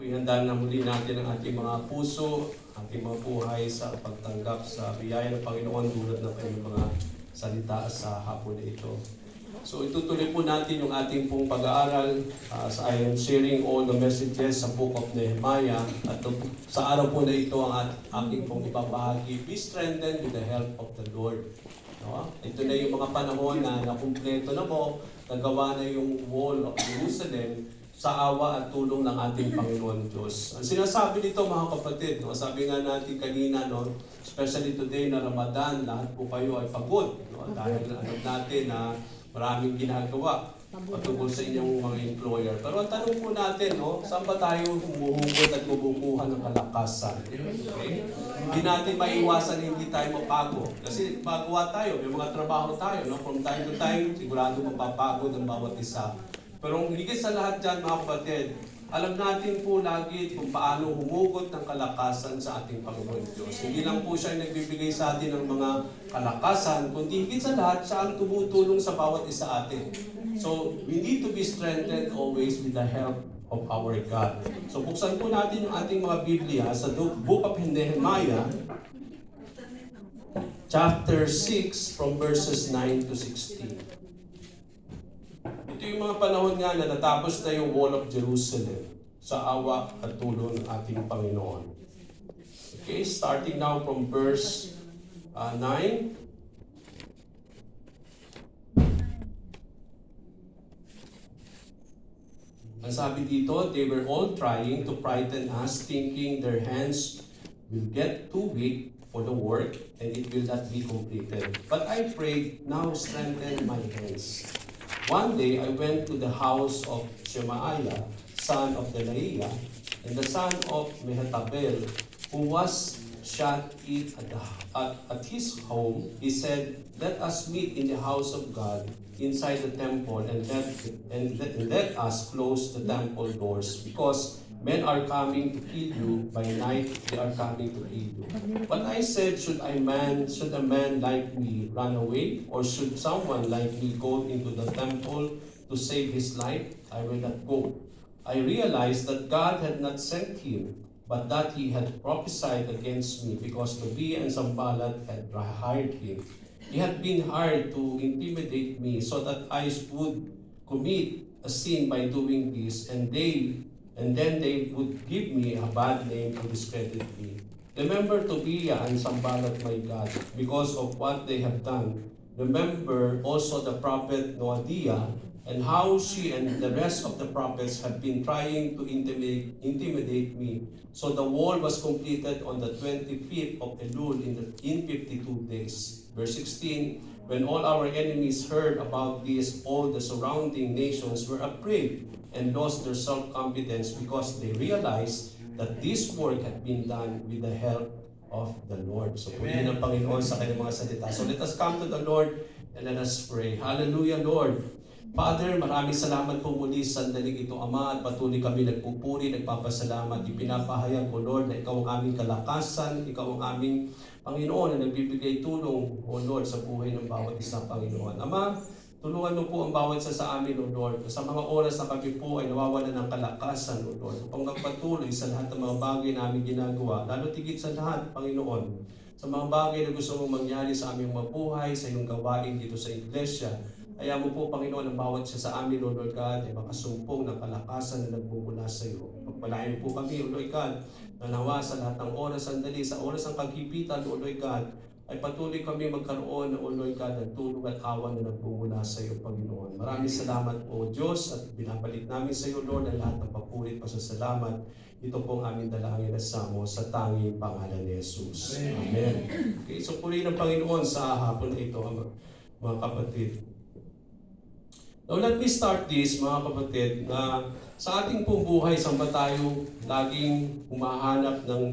Ihanda na muli natin ang ating mga puso, ating mga buhay sa pagtanggap sa biyaya ng Panginoon tulad ng kanyang mga salita sa hapon na ito. So itutuloy po natin yung ating pong pag-aaral as I am sharing all the messages sa Book of Nehemiah. At sa araw po na ito ang aking pong ibabahagi, be strengthened with the help of the Lord. No? Ito na yung mga panahon na nakumpleto na po, nagawa na yung wall of Jerusalem sa awa at tulong ng ating Panginoon Diyos. Ang sinasabi nito mga kapatid, no, sabi nga natin kanina, no, especially today na Ramadan, lahat po kayo ay pagod. No, dahil alam natin na maraming ginagawa patungkol sa inyong mga employer. Pero ang tanong po natin, no, saan ba tayo humuhugot at bubukuhan ng kalakasan? Okay? Hindi natin maiwasan na hindi tayo mapagod. Kasi magawa tayo, may mga trabaho tayo. No? From time to time, sigurado mapapagod ang bawat isa. Pero higit sa lahat dyan mga kapatid, alam natin po lagi kung paano humugot ng kalakasan sa ating Panginoon Diyos. Hindi lang po siya ay nagbibigay sa atin ng mga kalakasan, kundi higit sa lahat siya ang tumutulong sa bawat isa atin. So, we need to be strengthened always with the help of our God. So, buksan po natin yung ating mga Biblia sa Book of Nehemiah, chapter 6, from verses 9 to 16. Ito yung mga panahon nga na natapos na yung Wall of Jerusalem sa awa at tulong ng ating Panginoon. Okay, starting now from verse 9. Ang sabi dito, they were all trying to frighten us, thinking their hands will get too weak for the work and it will not be completed. But I prayed, now strengthen my hands. One day, I went to the house of Shemaiah, son of Delaiah, and the son of Mehetabel, who was shut in at his home. He said, let us meet in the house of God inside the temple and let us close the temple doors, because men are coming to kill you, by night they are coming to kill you. But I said, should a man like me run away, or should someone like me go into the temple to save his life? I will not go. I realized that God had not sent him, but that he had prophesied against me, because Tobiah and Sanballat had hired him. He had been hired to intimidate me so that I would commit a sin by doing this, and then they would give me a bad name and discredit me. Remember Tobiah and Sanballat, my God, because of what they have done. Remember also the prophet Noadiah, and how she and the rest of the prophets have been trying to intimidate me. So the wall was completed on the 25th of Elul in 52 days. Verse 16, when all our enemies heard about this, all the surrounding nations were afraid and lost their self-confidence, because they realized that this work had been done with the help of the Lord. So, purihin ang Panginoon sa kanyang mga salita. So, let us come to the Lord and let us pray. Hallelujah, Lord. Father, maraming salamat po muli sa sandaling ito, Ama, at patuloy kami nagpupuri, nagpapasalamat. Ipinapahayag ko, Lord, na Ikaw ang aming kalakasan, Ikaw ang aming Panginoon na nagbibigay tulong, O Lord, sa buhay ng bawat isang Panginoon. Ama, tulungan mo po ang bawat isa sa amin, O Lord. Sa mga oras na kami po ay nawawalan ng kalakasan, O Lord, upang magpatuloy sa lahat ng mga bagay na aming ginagawa, lalo tigit sa lahat, Panginoon, sa mga bagay na gusto mong mangyari sa aming mga buhay, sa iyong gawain dito sa Iglesia. Kaya mo po, Panginoon, ang bawat isa sa amin, O Lord God, ay makasumpong ng kalakasan na nagmumula sa iyo. Pagpalain po kami, O Lord God, na nawa sa lahat ng oras, sandali, sa oras ng paghipitan, O Lord God, ay patuloy kami magkaroon, O Lord God, ng tulong at awa na nagmumula sa iyo, Panginoon. Maraming salamat po, Diyos, at binabalik namin sa iyo, Lord, ang lahat ng papurit, pasasalamat. Ito po ang aming dalangin at samo sa tanging pangalan ni Jesus. Amen. Okay, so purihin ng Panginoon sa hapon na ito, mga kapatid. Now, let me start this, mga kapatid, na sa ating pong buhay, saan ba tayo laging humahanap ng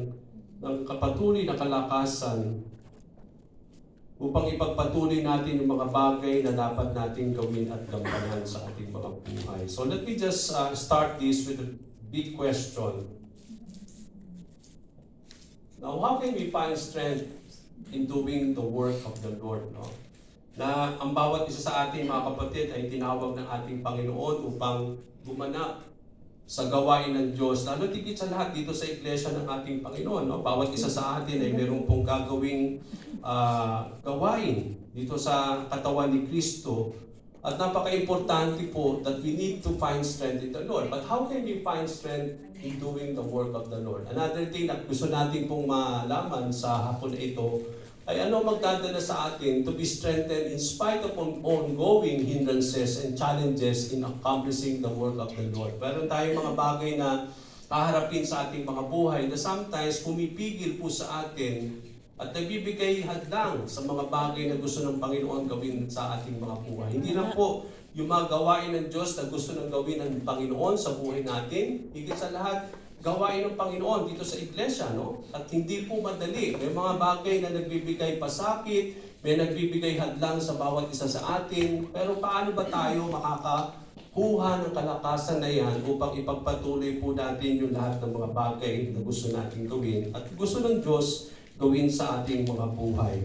kapatuloy na kalakasan upang ipagpatuloy natin yung mga bagay na dapat natin gawin at gampanan sa ating mga buhay. So let me just start this with a big question. Now, how can we find strength in doing the work of the Lord? No? Na ang bawat isa sa ating mga kapatid ay tinawag ng ating Panginoon upang gumanap sa gawain ng Diyos, lalo tigit sa lahat dito sa iglesia ng ating Panginoon. No? Bawat isa sa atin ay meron pong gagawing gawain dito sa katawan ni Kristo. At napaka-importante po that we need to find strength in the Lord. But how can we find strength in doing the work of the Lord? Another thing na gusto natin pong malaman sa hapon na ito ay ano magdadala sa atin to be strengthened in spite of ongoing hindrances and challenges in accomplishing the work of the Lord. Meron tayong mga bagay na haharapin sa ating mga buhay na sometimes pumipigil po sa atin at nagbibigay hadlang sa mga bagay na gusto ng Panginoon gawin sa ating mga buhay. Hindi lang po yung mga gawain ng Diyos na gusto ng gawin ng Panginoon sa buhay natin, higit sa lahat, gawain ng Panginoon dito sa iglesia, no? At hindi po madali. May mga bagay na nagbibigay pasakit, may nagbibigay hadlang sa bawat isa sa atin. Pero paano ba tayo makakakuha ng kalakasan na yan upang ipagpatuloy po natin yung lahat ng mga bagay na gusto natin gawin at gusto ng Diyos gawin sa ating mga buhay?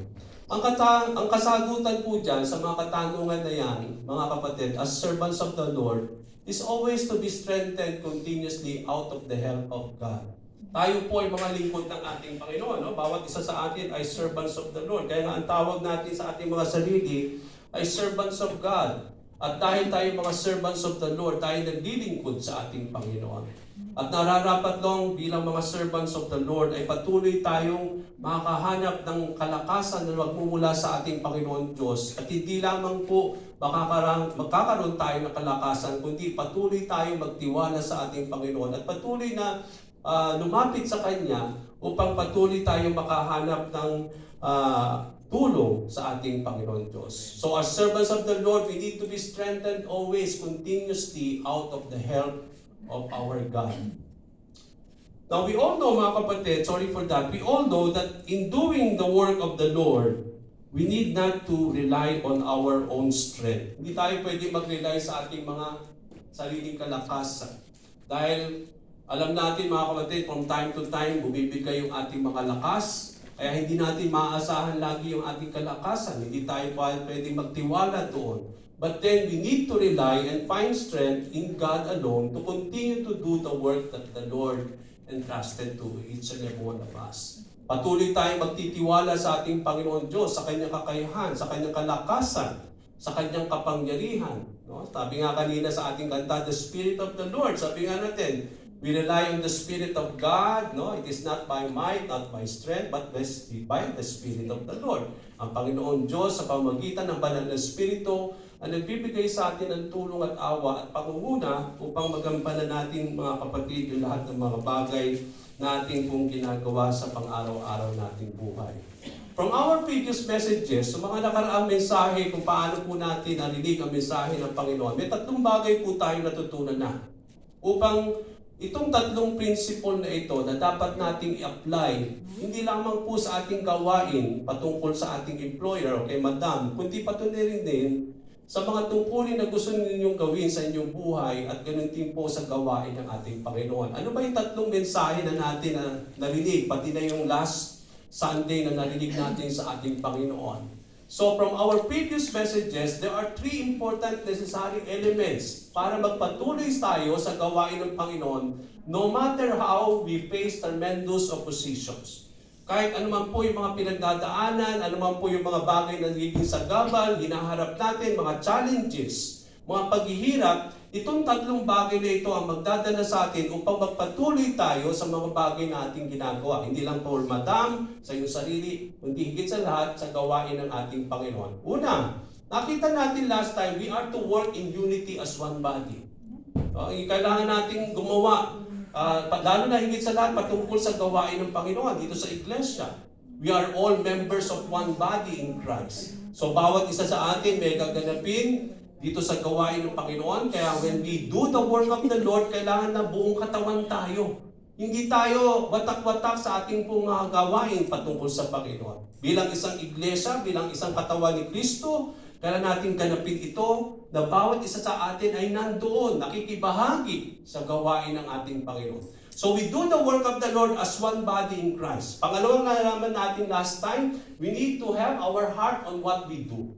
Ang kasagutan po dyan sa mga katanungan na yan, mga kapatid, as servants of the Lord, is always to be strengthened continuously out of the help of God. Tayo po ay mga lingkod ng ating Panginoon. No? Bawat isa sa atin ay servants of the Lord. Kaya nga ang tawag natin sa ating mga sarili ay servants of God. At dahil tayo mga servants of the Lord, tayo naglilingkod sa ating Panginoon. At nararapat lang bilang mga servants of the Lord ay patuloy tayong makahanap ng kalakasan na magmumula sa ating Panginoon Diyos. At hindi lamang po magkakaroon tayo ng kalakasan, kundi patuloy tayong magtiwala sa ating Panginoon at patuloy na lumapit sa Kanya upang patuloy tayong makahanap ng tulong sa ating Panginoon Diyos. So as servants of the Lord, we need to be strengthened always, continuously out of the help of our God. Now we all know, mga kapatid, sorry for that, we all know that in doing the work of the Lord, we need not to rely on our own strength. Hindi tayo pwede mag-rely sa ating mga sariling kalakasan. Dahil alam natin, mga kapatid, from time to time, bumibigay yung ating mga lakas. Kaya hindi natin maaasahan lagi yung ating kalakasan. Hindi tayo pwede magtiwala doon. But then we need to rely and find strength in God alone to continue to do the work that the Lord entrusted to each and every one of us. Patuloy tayong magtitiwala sa ating Panginoon Diyos, sa Kanyang kakayahan, sa Kanyang kalakasan, sa Kanyang kapangyarihan. No? Sabi nga kanina sa ating kanta, the Spirit of the Lord. Sabi nga natin, we rely on the Spirit of God. No? It is not by might, not by strength, but by the Spirit of the Lord. Ang Panginoon Diyos sa pamamagitan ng banal na Espiritu ang nagbibigay sa atin ng tulong at awa at pangunguna upang magampanan natin, mga kapatid, yung lahat ng mga bagay natin pong ginagawa sa pang-araw-araw nating buhay. From our previous messages, sa mga nakaraang mensahe kung paano po natin narinig ang mensahe ng Panginoon, may tatlong bagay po tayo natutunan na upang itong tatlong principle na ito na dapat nating i-apply, hindi lamang po sa ating gawain patungkol sa ating employer o kay madam, kundi patuloy din sa mga tungkulin na gusto ninyong gawin sa inyong buhay at ganun din po sa gawain ng ating Panginoon. Ano ba yung tatlong mensahe na natin na narinig, pati na yung last Sunday na narinig natin sa ating Panginoon? So from our previous messages, there are three important necessary elements para magpatuloy tayo sa gawain ng Panginoon no matter how we face tremendous oppositions. Kahit anuman po yung mga pinagdadaanan, anuman po yung mga bagay na nagiging sagabal, hinaharap natin, mga challenges, mga paghihirap, itong tatlong bagay na ito ang magdadala sa atin upang magpatuloy tayo sa mga bagay na ating ginagawa. Hindi lang for madam, sa iyong sarili, kundi higit sa lahat sa gawain ng ating Panginoon. Una, nakita natin last time, we are to work in unity as one body. Kailangan nating gumawa lalo na higit sa lahat patungkol sa gawain ng Panginoon dito sa iglesia. We are all members of one body in Christ. So bawat isa sa atin may gaganapin dito sa gawain ng Panginoon. Kaya when we do the work of the Lord, kailangan na buong katawan tayo. Hindi tayo watak-watak sa ating pong gawain patungkol sa Panginoon. Bilang isang iglesia, bilang isang katawan ni Kristo, kailangan natin ganapin ito na bawat isa sa atin ay nandoon, nakikibahagi sa gawain ng ating Panginoon. So we do the work of the Lord as one body in Christ. Pangalawang nalaman natin last time, we need to have our heart on what we do.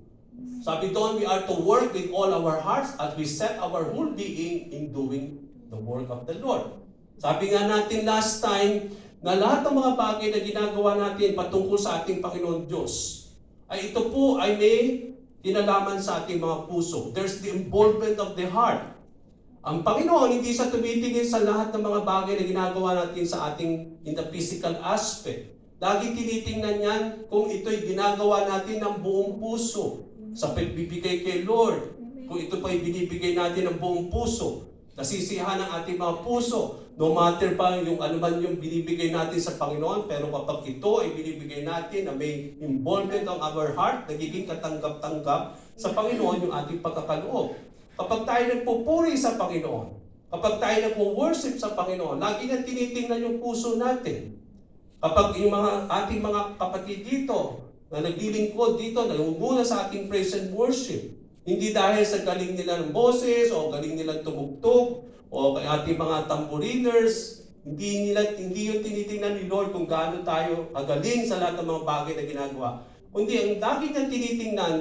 Sabi doon, we are to work with all our hearts as we set our whole being in doing the work of the Lord. Sabi nga natin last time, na lahat ng mga bagay na ginagawa natin patungkol sa ating Panginoon Diyos, ay ito po ay may kinalaman sa ating mga puso. There's the involvement of the heart. Ang Panginoon, hindi siya tumitingin sa lahat ng mga bagay na ginagawa natin sa ating in the physical aspect. Lagi tinitingnan niyan kung ito'y ginagawa natin ng buong puso sa pagbibigay kay Lord. Kung ito pa'y binibigay natin ng buong puso, nasisiyahan ang ating mga puso, no matter pa yung ano man yung binibigay natin sa Panginoon, pero kapag ito ay binibigay natin na may involvement of our heart, nagiging katanggap-tanggap sa Panginoon yung ating pagkakaloob. Kapag tayo nagpupuri sa Panginoon, kapag tayo nagpo-worship sa Panginoon, lagi niya tinitingnan yung puso natin. Kapag yung ating mga kapatid dito, na naglilingkod dito, nangunguna sa ating praise and worship, hindi dahil sa galing nila ng boses, o galing nilang tumugtog, o ating mga tamboriners, hindi yung tinitingnan ni Lord kung gaano tayo kagaling sa lahat ng mga bagay na ginagawa. Kundi ang lagi niya tinitingnan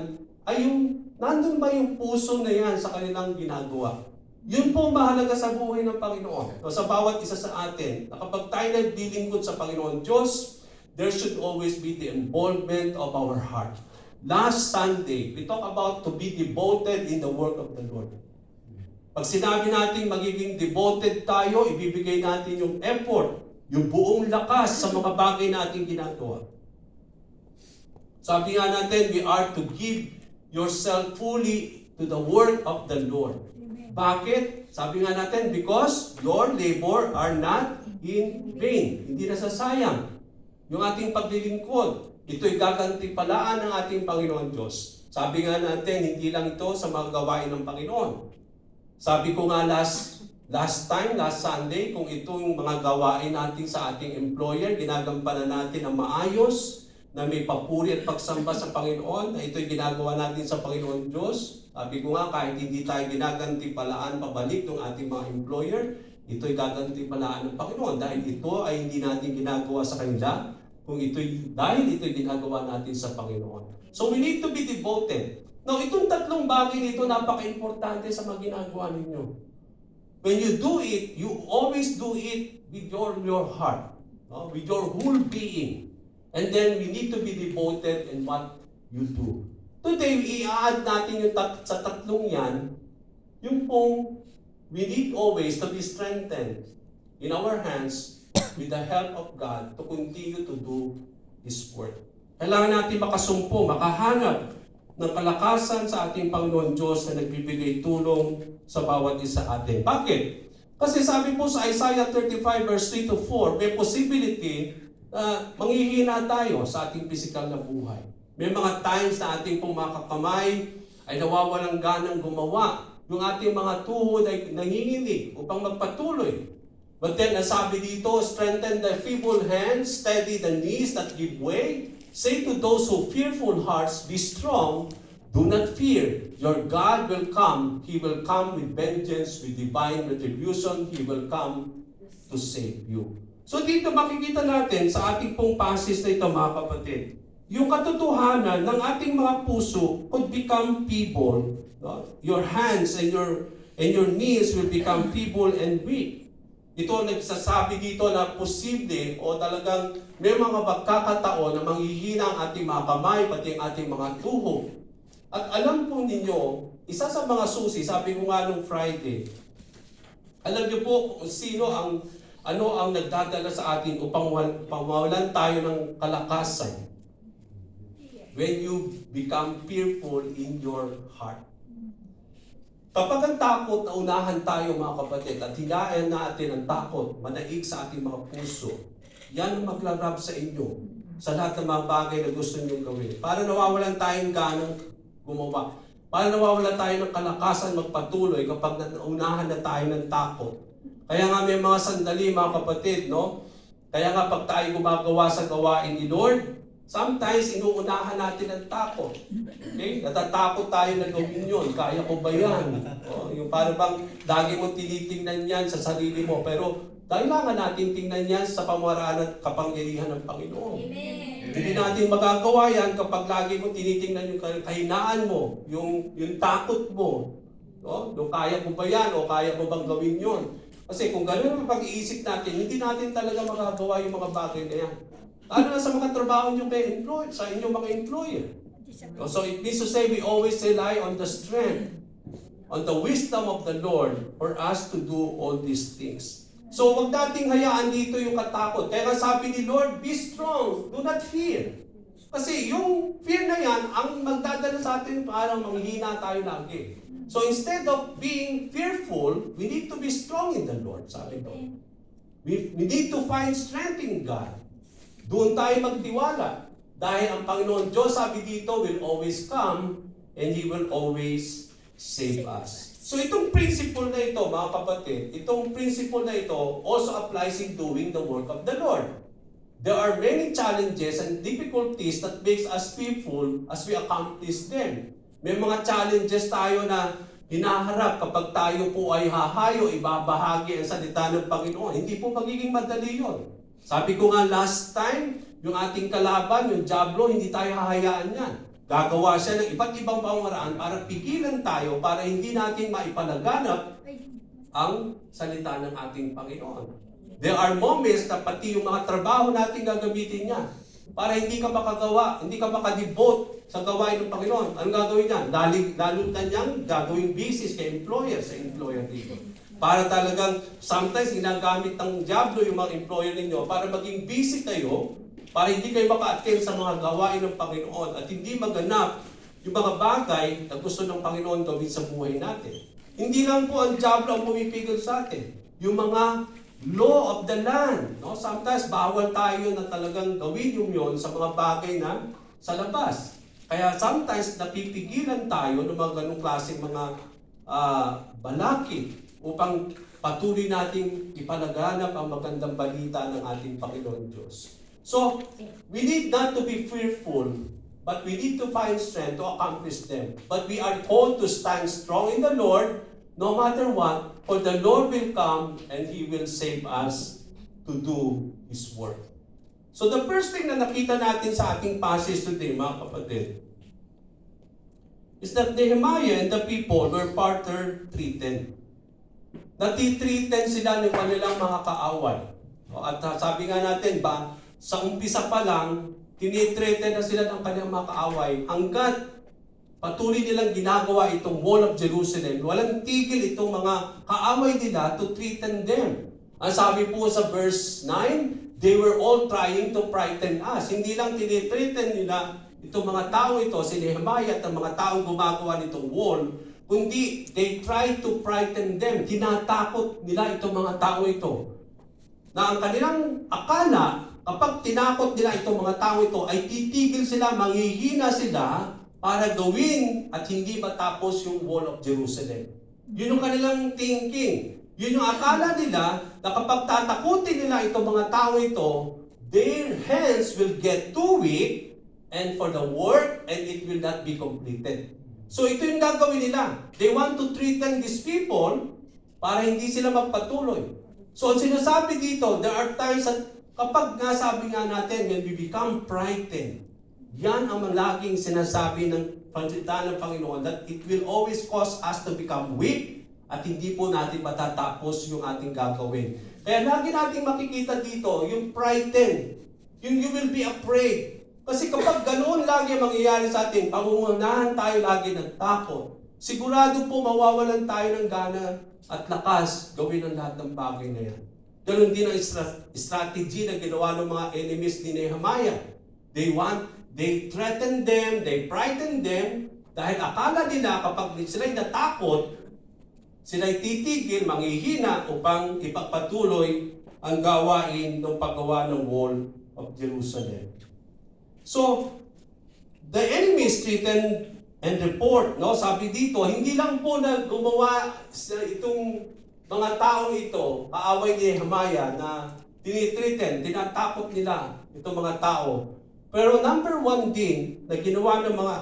ay yung nandun ba yung puso na yan sa kanilang ginagawa. Yun po mahalaga sa buhay ng Panginoon. So, sa bawat isa sa atin, na kapag tayo naglilingkod sa Panginoon Diyos, there should always be the involvement of our heart. Last Sunday, we talk about to be devoted in the work of the Lord. Pag sinabi natin magiging devoted tayo, ibibigay natin yung effort, yung buong lakas sa mga bagay natin ginagawa. Sabi nga natin, we are to give yourself fully to the work of the Lord. Bakit? Sabi nga natin, because your labor are not in vain. Hindi nasasayang. Yung ating paglilingkod, ito'y gagantipalaan ng ating Panginoon Diyos. Sabi nga natin, hindi lang ito sa mga gawain ng Panginoon. Sabi ko nga last Sunday, kung itong mga gawain natin sa ating employer, ginagampanan natin ang maayos, na may papuri at pagsamba sa Panginoon, na ito'y ginagawa natin sa Panginoon Diyos. Sabi ko nga, kahit hindi tayo ginagantipalaan pabalik ng ating mga employer, ito'y gagantipalaan ng Panginoon dahil ito ay hindi natin ginagawa sa kanila, dahil ito'y ginagawa natin sa Panginoon. So we need to be devoted. Now, itong tatlong bagay nito, napaka-importante sa mga ginagawa ninyo. When you do it, you always do it with your heart, no? With your whole being. And then we need to be devoted in what you do. Today, i-add natin yung sa tatlong yan, yung pong we need always to be strengthened in our hands with the help of God to continue to do His work. Kailangan natin makasumpo, makahanap ng kalakasan sa ating Panginoon Diyos na nagbibigay tulong sa bawat isa atin. Bakit? Kasi sabi po sa Isaiah 35 verse 3 to 4, may possibility na manghihina tayo sa ating physical na buhay. May mga times na ating pong mga kakamay ay nawawalang ganang gumawa. Yung ating mga tuhod ay nanginginig upang magpatuloy. But then, sabi dito, strengthen the feeble hands, steady the knees that give way. Say to those who fearful hearts, be strong, do not fear. Your God will come. He will come with vengeance, with divine retribution. He will come to save you. So dito makikita natin sa ating pong passage na ito, mga kapatid, yung katotohanan ng ating mga puso could become feeble. No? Your hands and your knees will become feeble and weak. Ito nagsasabi dito na posible o talagang may mga pagkakataon na manghihina ang ating mga kamay, pati ang ating mga tuhod. At alam po ninyo, isa sa mga susi, sabi ko nga nung Friday, alam niyo po kung sino ang nagdadala sa atin upang mawalan tayo ng kalakasan. When you become fearful in your heart. Kapag ang takot na unahan tayo, mga kapatid, at hinaan natin ang takot, manaig sa ating mga puso, yan ang maglarab sa inyo sa lahat ng mga bagay na gusto niyong gawin. Para nawawalan tayong ganang gumawa. Para nawawalan tayo ng kalakasan magpatuloy kapag naunahan na tayo ng takot. Kaya nga may mga sandali, mga kapatid, no? Kaya nga pag tayo gumagawa sa gawain ni Lord, sometimes inuunahan natin ang takot. Okay? Natatakot tayo na gawin yun. Kaya ko ba yan? Yung parang bang lagi mo tinitingnan yan sa sarili mo. Pero kailangan natin tingnan yan sa pamaraan at kapangyarihan ng Panginoon. Amen. Hindi natin magagawa yan kapag lagi mo tinitingnan yung kahinaan mo, yung takot mo. No? Kaya ko ba yan o kaya ko bang gawin yun? Kasi kung gano'n ang pag-iisip natin, hindi natin talaga magagawa yung mga bagay na yan. Lalo na sa mga trabaho nyo sa inyong mga employer. So it means to say we always rely on the strength, on the wisdom of the Lord for us to do all these things. So huwag nating hayaan dito yung katakot. Kaya nga sabi ni Lord, be strong, do not fear. Kasi yung fear na yan, ang magdadala sa atin parang manghihina tayo lagi. So instead of being fearful, we need to be strong in the Lord, sabi ko. We need to find strength in God. Doon tayo magtiwala. Dahil ang Panginoon Diyos, sabi dito, will always come and He will always save us. So itong principle na ito, mga kapatid, itong principle na ito also applies in doing the work of the Lord. There are many challenges and difficulties that makes us fearful as we accomplish them. May mga challenges tayo na hinaharap kapag tayo po ay hahayo, ibabahagi ang salita ng Panginoon. Hindi po magiging madali yun. Sabi ko nga last time, yung ating kalaban, yung Diablo, hindi tayo hahayaan yan. Gagawa siya ng iba't ibang pamamaraan para pigilan tayo, para hindi natin maipalaganap ang salita ng ating Panginoon. There are moments na pati yung mga trabaho natin gagamitin niya para hindi ka makagawa, hindi ka makadevote sa gawain ng Panginoon. Anong gagawin niya? Lalo niyang gagawing business kay employer, sa employer dito. Para talagang sometimes ginagamit ng Diablo yung mga employer ninyo para maging busy kayo, para hindi kayo maka-attend sa mga gawain ng Panginoon at hindi maganap yung mga bagay na gusto ng Panginoon gawin sa buhay natin. Hindi lang po ang Diablo ang pumipigil sa atin. Yung mga law of the land. No? Sometimes bawal tayo na talagang gawin yung yun sa mga bagay na sa labas. Kaya sometimes napipigilan tayo ng mga ganong klaseng mga balakid upang patuloy nating ipalaganap ang magandang balita ng ating Panginoon Diyos. So, we need not to be fearful, but we need to find strength to accomplish them. But we are called to stand strong in the Lord, no matter what, for the Lord will come and He will save us to do His work. So the first thing na nakita natin sa ating passage today, mga kapatid, is that Nehemiah and the people were further treated. Natitreaten sila ng kanilang mga kaaway. At sabi nga natin ba, sa umpisa pa lang, tinitreaten na sila ng kanilang mga kaaway hanggat patuloy nilang ginagawa itong Wall of Jerusalem. Walang tigil itong mga kaaway nila to threaten them. Ang sabi po sa verse 9, they were all trying to frighten us. Hindi lang tinitreaten nila itong mga tao ito, si Nehemiah at ang mga taong gumagawa nitong wall, kundi they try to frighten them. Tinatakot nila itong mga tao ito. Na ang kanilang akala, kapag tinakot nila itong mga tao ito, ay titigil sila, manghihina sila, para gawin at hindi matapos yung Wall of Jerusalem. Yun yung kanilang thinking. Yun yung akala nila na kapag tatakutin nila itong mga tao ito, their hands will get too weak and for the work and it will not be completed. So ito yung gagawin nila. They want to threaten these people para hindi sila magpatuloy. So ang sinasabi dito, there are times that kapag nga sabi nga natin, when we become frightened, yan ang laging sinasabi ng pansalita ng Panginoon that it will always cause us to become weak at hindi po natin matatapos yung ating gagawin. Kaya lagi nating makikita dito yung frightened, yung you will be afraid. Kasi kapag ganoon lagi mangyayari sa atin, pangungunahan tayo lagi ng takot, sigurado po mawawalan tayo ng gana at lakas gawin ang lahat ng bagay na yan. Ganon din ang strategy na ginawa ng mga enemies ni Nehemiah. They threaten them, they frighten them, dahil akala nila kapag sila'y natakot, sila'y titigil, manghihina upang ipagpatuloy ang gawain ng paggawa ng Wall of Jerusalem. So, the enemies threaten and report, no? Sabi dito, hindi lang po na gumawa itong mga tao ito, kaaway ni Nehemiah na tinitreaten, tinatakot nila itong mga tao. Pero number one din na ginawa ng mga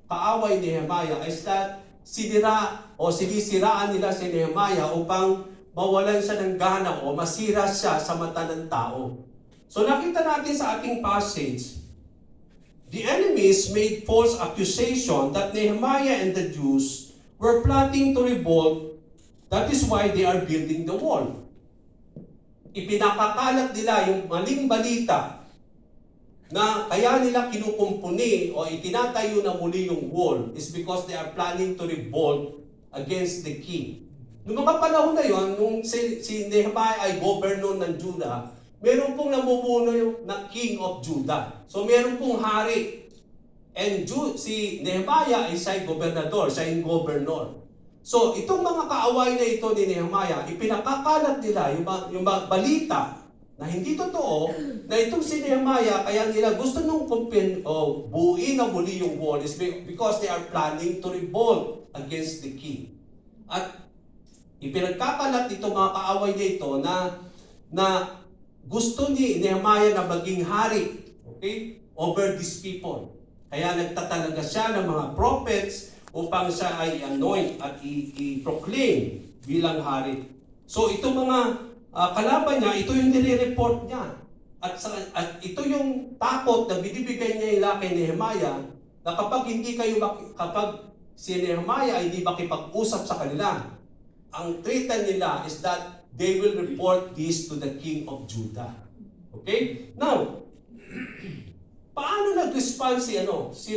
kaaway ni Nehemiah is that sinisiraan nila si Nehemiah upang mawalan siya ng gana o masira siya sa mata ng tao. So nakita natin sa ating passage, the enemies made false accusation that Nehemiah and the Jews were plotting to revolt. That is why they are building the wall. ipinakakalat nila yung maling balita na kaya nila kinukumpuni o itinatayo na muli yung wall is because they are planning to revolt against the king. Noong mga panahon na yon, nung si Nehemiah ay governor ng Judah, meron pong namumuno yung na king of Judah. So meron pong hari. And si Nehemiah ay siya gobernador, siya yung governor. So itong mga kaaway na ito ni Nehemiah, ipinakakalat nila yung balita na hindi totoo, na itong si Nehemiah, kaya nila gusto nung buuin na muli yung wall is because they are planning to revolt against the king. At ipinagkakalat itong mga kaaway niya ito na gusto ni Nehemiah na maging hari, okay, over these people. Kaya nagtatalaga siya ng mga prophets upang siya ay anoint at i-proclaim bilang hari. So itong mga kalaban niya, ito yung nire-report niya. At ito yung takot na binibigay niya kay Nehemiah na kapag si Nehemiah ay hindi makipag-usap sa kanila, ang treatment nila is that they will report this to the king of Judah. Okay? Now, paano nag-respond si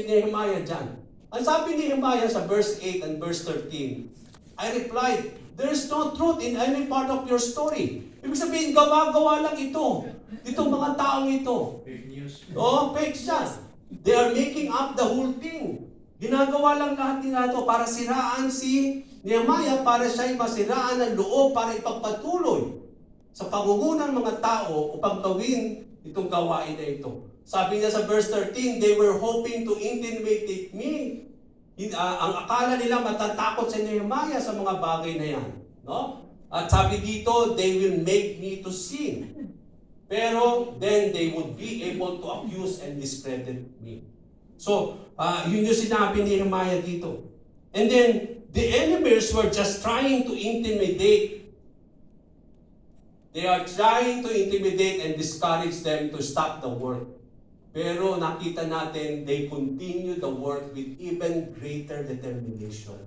Nehemiah dyan? Ang sabi ni Nehemiah sa verse 8 and verse 13, I replied, there is no truth in any part of your story. Ibig sabihin, gawa-gawa lang ito. Itong mga taong ito. Fake news. Fake siya. They are making up the whole thing. Ginagawa lang lahat nila ito para siraan si Nehemiah, para siya'y masiraan ng loob para ipagpatuloy sa pangungunang mga tao upang gawin itong gawain na ito. Sabi niya sa verse 13, they were hoping to intimidate me. Ang akala nila matatakot si Nehemiah sa mga bagay na yan. No? At sabi dito, they will make me to sin. Pero then they would be able to accuse and discredit me. So, yun yung sinabi ni Nehemiah dito. And then, the enemies were just trying to intimidate. They are trying to intimidate and discourage them to stop the work. Pero nakita natin, they continue the work with even greater determination.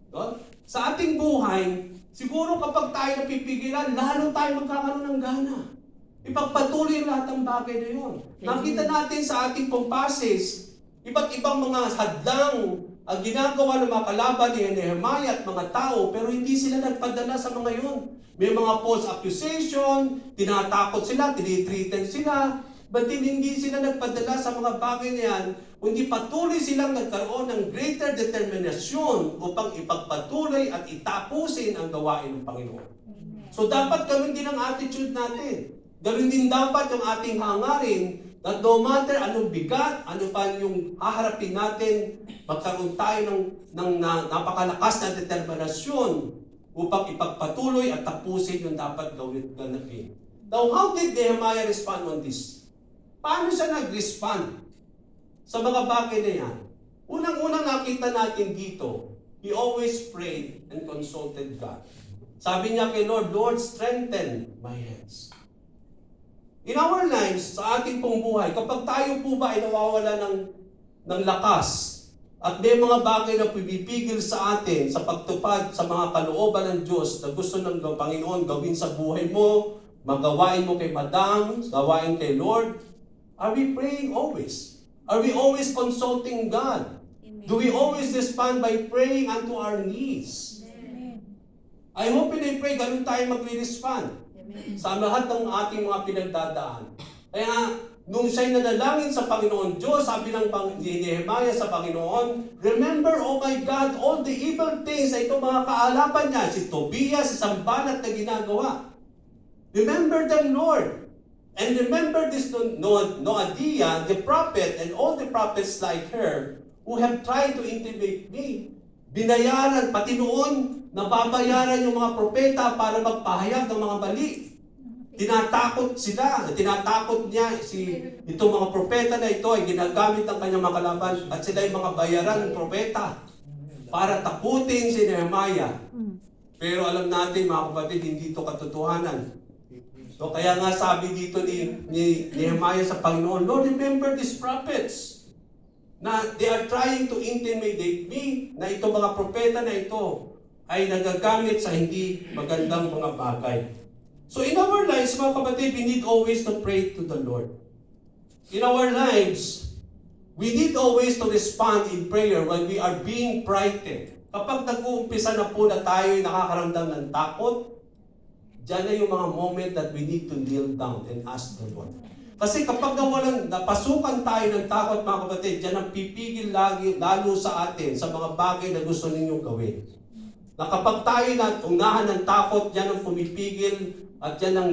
No? Sa ating buhay, siguro kapag tayo napipigilan, lalo tayo magkakaroon ng gana. Ipagpatuloy lahat ng bagay na yun. Nakita natin sa ating pampases, iba't ibang mga hadlang ang ginagawa ng mga kalaban ni Nehemiah at mga tao, pero hindi sila nagpadala sa mga yun. May mga false accusation, tinatakot sila, tinitreaten sila, but hindi sila nagpadala sa mga bagay na yan, kundi patuloy silang nagkaroon ng greater determinasyon upang ipagpatuloy at itapusin ang gawain ng Panginoon. So dapat gawin din ang attitude natin. Gawin din dapat yung ating hangarin that no matter anong bigat, ano pa yung haharapin natin, magkaroon tayo ng napakalakas na determinasyon upang ipagpatuloy at tapusin yung dapat gawin. Now, how did Nehemiah respond on this? Paano siya nag-respond sa mga bagay na yan? Unang-unang nakita natin dito, he always prayed and consulted God. Sabi niya kay Lord, Lord, strengthen my hands. In our lives, sa ating pong buhay, kapag tayo po ba ay nawawala ng lakas at may mga bagay na pumipigil sa atin sa pagtupad sa mga kalooban ng Diyos na gusto ng Panginoon gawin sa buhay mo, magawain mo kay Madam, gawain kay Lord, are we praying always? Are we always consulting God? Amen. Do we always respond by praying unto our knees? Amen. I hope and I pray ganun tayo magre-respond sa lahat ng ating mga pinagdadaan. Kaya nung siya'y nanalangin sa Panginoon Diyos, sabi ng Nehemiah sa Panginoon, remember, oh my God, all the evil things na itong mga kaalapan niya, si Tobias, si Sanballat na ginagawa. Remember them, Lord. And remember this Noadiah, the prophet, and all the prophets like her, who have tried to intimidate me. Binayaran, pati noon, nababayaran yung mga propeta para magpahayag ng mga bali. Tinatakot sila, tinatakot niya itong mga propeta na ito ay ginagamit ang kanyang mga kalaban at sila ay mga bayaran ng propeta para takutin si Nehemiah. Pero alam natin mga kapatid, hindi ito katotohanan. So kaya nga sabi dito ni Nehemiah sa Panginoon, Lord, remember these prophets na they are trying to intimidate me, na itong mga propeta na ito ay nagagamit sa hindi magandang mga bagay. So in our lives, mga kapatid, we need always to pray to the Lord. In our lives, we need always to respond in prayer when we are being frightened. Kapag nag-uumpisa na po na tayo nakakaramdam ng takot, diyan na yung mga moment that we need to kneel down and ask the Lord. Kasi kapag napasukan tayo ng takot, mga kapatid, diyan ang pipigil lalo sa atin sa mga bagay na gusto ninyong gawin. Na kapag tayo na unahan ng takot, diyan ang pumipigil at diyan ang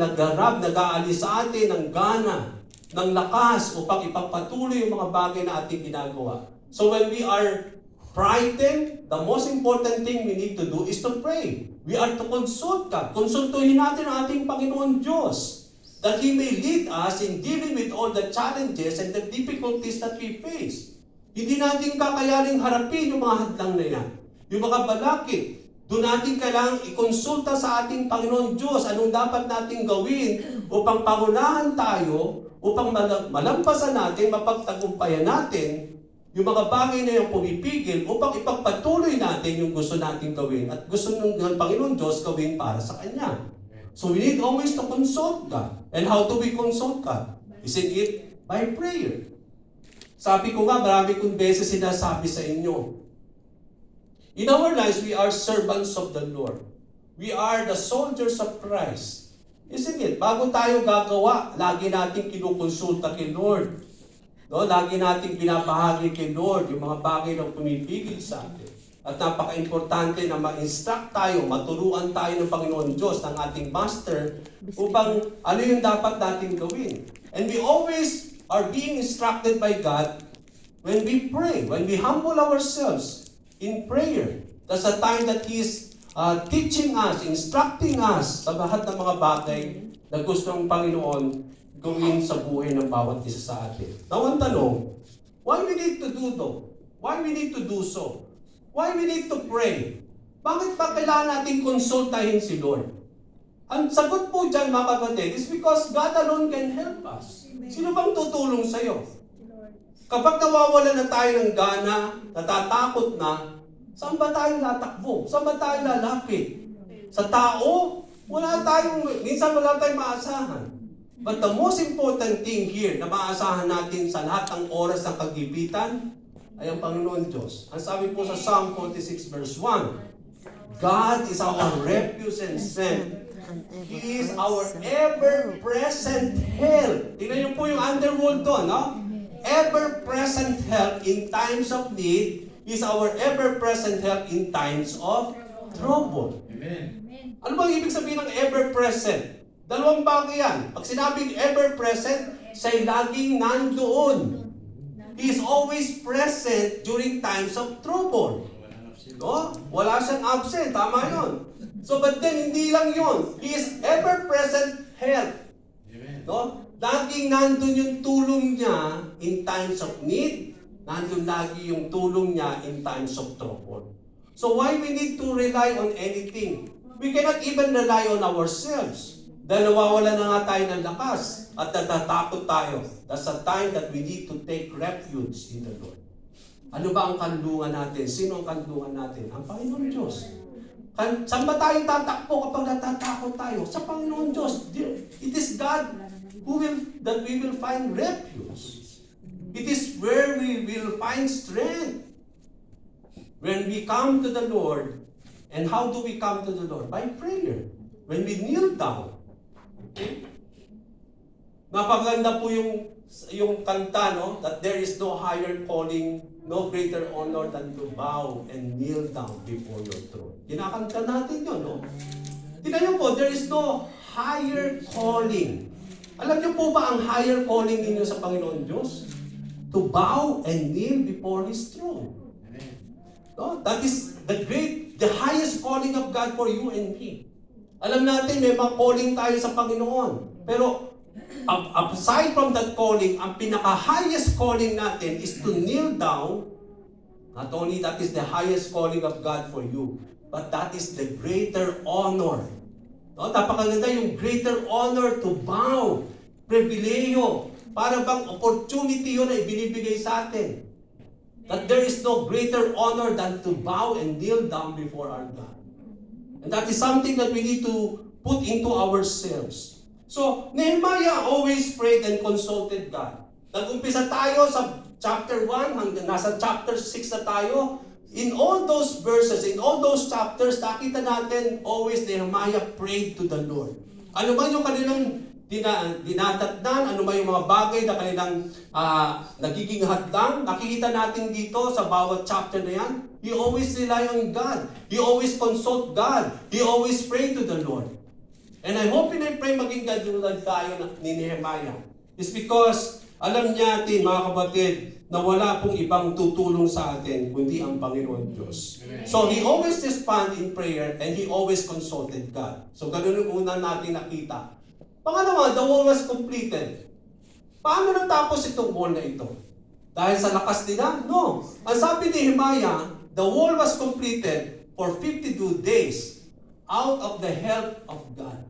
nag-aalis sa atin ng gana, ng lakas upang ipagpatuloy yung mga bagay na ating ginagawa. So when we are frightened, the most important thing we need to do is to pray. We are to consult God. Konsultuhin natin ang ating Panginoon Diyos that He may lead us in dealing with all the challenges and the difficulties that we face. Hindi natin kakayaning harapin yung mga hadlang na yan. Yung mga balakid. Doon natin kailangang ikonsulta sa ating Panginoon Diyos anong dapat nating gawin upang pangunahan tayo, upang malampasan natin, mapagtagumpayan natin yung mga bagay na yung pumipigil upang ipagpatuloy natin yung gusto nating gawin at gusto ng Panginoon Diyos gawin para sa Kanya. So we need always to consult God. And how do we consult God? Isn't it? By prayer. Sabi ko nga, marami kong beses sinasabi sa inyo, in our lives, we are servants of the Lord. We are the soldiers of Christ. Isn't it? Bago tayo gagawa, lagi natin kinukonsulta kay Lord. No, lagi nating binabahagi kay Lord yung mga bagay na pumipigil sa atin. At napaka-importante na ma-instruct tayo, maturuan tayo ng Panginoon Diyos, ng ating Master, upang ano yung dapat nating gawin. And we always are being instructed by God when we pray, when we humble ourselves in prayer. That's the time that He is teaching us, instructing us sa lahat ng mga bagay na gusto ng Panginoon gawin sa buhay ng bawat isa sa atin. Now, ang tanong, why we need to do to? Why we need to do so? Why we need to pray? Bakit ba kailangan natin konsultahin si Lord? Ang sagot po dyan, mga kapatid, is because God alone can help us. Sino bang tutulong sa'yo? Kapag nawawala na tayo ng gana, natatakot na, saan ba tayo latakbo? Saan ba tayo lalapit? Sa tao? Minsan wala tayong maasahan. But the most important thing here na maasahan natin sa lahat ng oras ng kagipitan ay ang Panginoon Diyos. Ang sabi po sa Psalm 46 verse 1, God is our refuge and strength. He is our ever-present help. Tingnan niyo po yung underworld doon, no? Ever-present help in times of need is our ever-present help in times of trouble. Amen. Ano bang ibig sabihin ng ever-present? Dalawang bagay yan. Pag sinabing ever-present, siya'y laging nandoon. He is always present during times of trouble. No? Wala siyang absent. Tama yun. So, but then, hindi lang yun. He is ever-present help. No? Laging nandun yung tulong niya in times of need. Nandun lagi yung tulong niya in times of trouble. So, why we need to rely on anything? We cannot even rely on ourselves. Dahil nawawala na nga tayo ng lakas at natatakot tayo. That's a time that we need to take refuge in the Lord. Ano ba ang kanlungan natin? Sino ang kanlungan natin? Ang Panginoon Diyos. Saan ba tayo tatakbo kapag natatakot tayo? Sa Panginoon Diyos. It is God that we will find refuge. It is where we will find strength. When we come to the Lord, and how do we come to the Lord? By prayer. When we kneel down. Okay? Napaganda po yung kanta, no? That there is no higher calling, no greater honor than to bow and kneel down before your throne. Kinakanta natin yun, no? Tingnan niyo po, there is no higher calling. Alam niyo po ba ang higher calling ninyo sa Panginoon Diyos? To bow and kneel before His throne. No? That is the highest calling of God for you and me. Alam natin, may mga calling tayo sa Panginoon. Pero, aside from that calling, ang pinaka-highest calling natin is to kneel down. Not only that is the highest calling of God for you, but that is the greater honor. No? Napakaganda yung greater honor to bow. Pribileyo. Para bang opportunity yun na ibinibigay sa atin. That there is no greater honor than to bow and kneel down before our God. And that is something that we need to put into ourselves. So, Nehemiah always prayed and consulted God. Nag-umpisa tayo sa chapter 1 hanggang nasa chapter 6 na tayo. In all those verses, in all those chapters, nakita natin always Nehemiah prayed to the Lord. Ano man yung kanilang dinatatnan, ano man yung mga bagay na kanilang nagiging hadlang, nakikita natin dito sa bawat chapter na yan. He always rely on God. He always consult God. He always pray to the Lord. And I hope and I pray maging gadulad tayo ni Nehemiah. It's because alam niya natin, mga kapatid, na wala pong ibang tutulong sa atin kundi ang Panginoon Diyos. So he always responded in prayer and he always consulted God. So ganun yung una natin nakita. Pangalawa, the wall was completed. Paano natapos itong wall na ito? Dahil sa lakas nila? No. Ang sabi ni Nehemiah, the wall was completed for 52 days out of the help of God.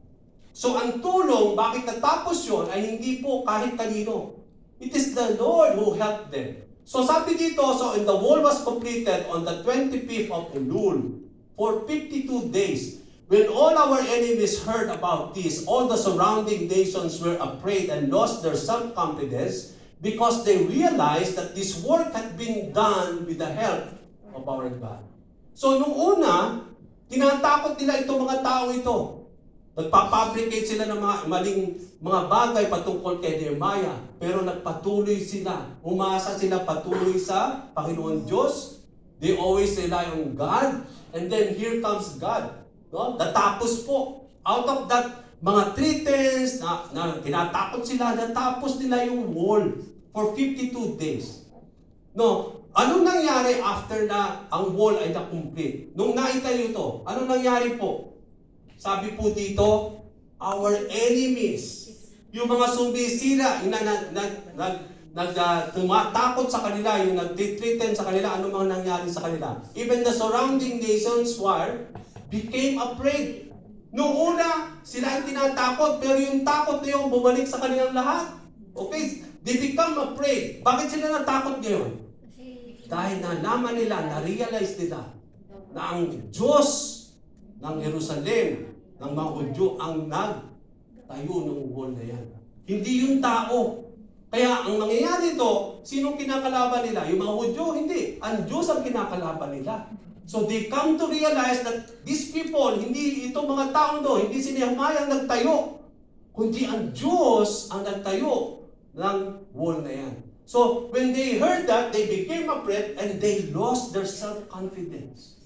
So ang tulong, bakit natapos yun, ay hindi po kahit kanino. It is the Lord who helped them. So sabi dito, so and the wall was completed on the 25th of Elul for 52 days. When all our enemies heard about this, all the surrounding nations were afraid and lost their self-confidence because they realized that this work had been done with the help of our God. So nung una, tinatakot nila itong mga tao ito. Nagpapabricate sila ng mga maling mga bagay patungkol kay Nehemiah. Pero nagpatuloy sila. Umasa sila patuloy sa Panginoon Diyos. They always rely on God. And then here comes God. No? Natapos po. Out of that mga 3 days na tinatakot sila, natapos nila yung wall for 52 days. No, ano nangyari after na ang wall ay na-complete? Nung naitayo ito, ano nangyari po? Sabi po dito, our enemies, yung mga sumisira, yung tumatakot sa kanila, yung nag-threaten sa kanila, ano mga nangyari sa kanila. Even the surrounding nations became afraid. Noong una, sila ang tinatakot, pero yung takot na yun bumalik sa kanilang lahat. Okay? They become afraid. Bakit sila natakot ngayon? Dahil nalaman nila, na-realize nila na ang Diyos ng Jerusalem, ng mga Hudyo, ang nagtayo ng wall na yan. Hindi yung tao. Kaya ang nangyayari ito, sino kinakalaban nila? Yung mga Hudyo? Hindi. Ang Diyos ang kinakalaban nila. So they come to realize that these people, hindi itong mga taong do, hindi si Nehemiah ang nagtayo, kundi ang Diyos ang nagtayo ng wall na yan. So when they heard that, they became afraid and they lost their self-confidence.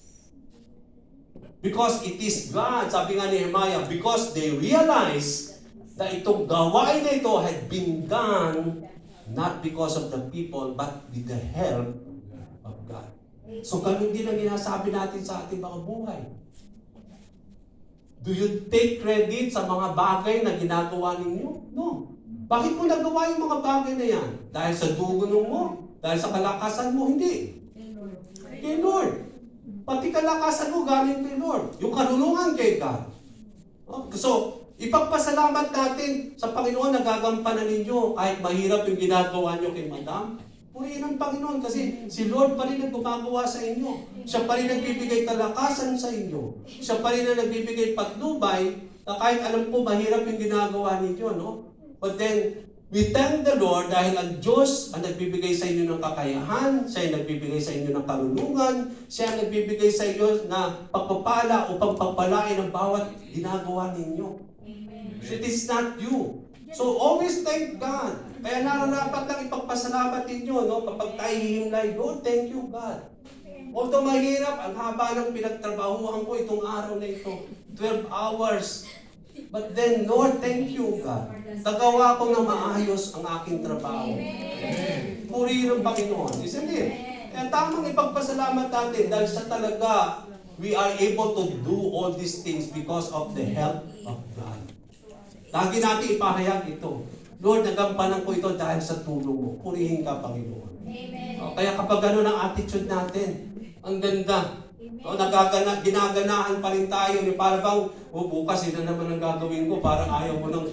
Because it is God, sabi nga ni Nehemiah, because they realized na itong gawain na ito had been done not because of the people, but with the help of God. So ganun din ang ginasabi natin sa ating mga buhay. Do you take credit sa mga bagay na ginagawa ninyo? No. Bakit mo nagawa yung mga bagay na yan? Dahil sa dugunong mo? Dahil sa kalakasan mo? Hindi. Kay Lord. Pati kalakasan mo galing kay Lord. Yung karunungan kay God. So, ipagpasalamat natin sa Panginoon na gagampanan ninyo kahit mahirap yung ginagawa nyo kay Madam. Purihin ang Panginoon kasi si Lord pa rin ang gumagawa sa inyo. Siya pa rin nagbibigay kalakasan sa inyo. Siya pa rin ang nagbibigay patnubay na kahit alam po mahirap yung ginagawa ninyo, no? But then, we thank the Lord dahil ang Diyos ang nagbibigay sa inyo ng kakayahan, siya ang nagbibigay sa inyo ng karunungan, siya ang nagbibigay sa inyo na pagpapala o pagpapalain ng bawat ginagawa ninyo. So it is not you. So always thank God. Kaya nararapat lang ipagpasalamat ninyo, no? Kapag tayo hihimlay, Lord, thank you, God. Although mahirap, ang haba ng pinagtrabahuhan ko itong araw na ito, 12 hours. But then, Lord, thank you, God. Nagawa ko na maayos ang aking trabaho. Purihin ang Panginoon. Isn't it? Kaya tamang ipagpasalamat natin dahil sa talaga, we are able to do all these things because of the help of God. Lagi natin ipahayag ito. Lord, nagampanan ko ito dahil sa tulong mo. Purihin ka, Panginoon. Kaya kapag gano'n ang attitude natin, ang ganda. Ginaganahan pa rin tayo. Para bang, bukas yun na naman ang gagawin ko. Parang ayaw mo nang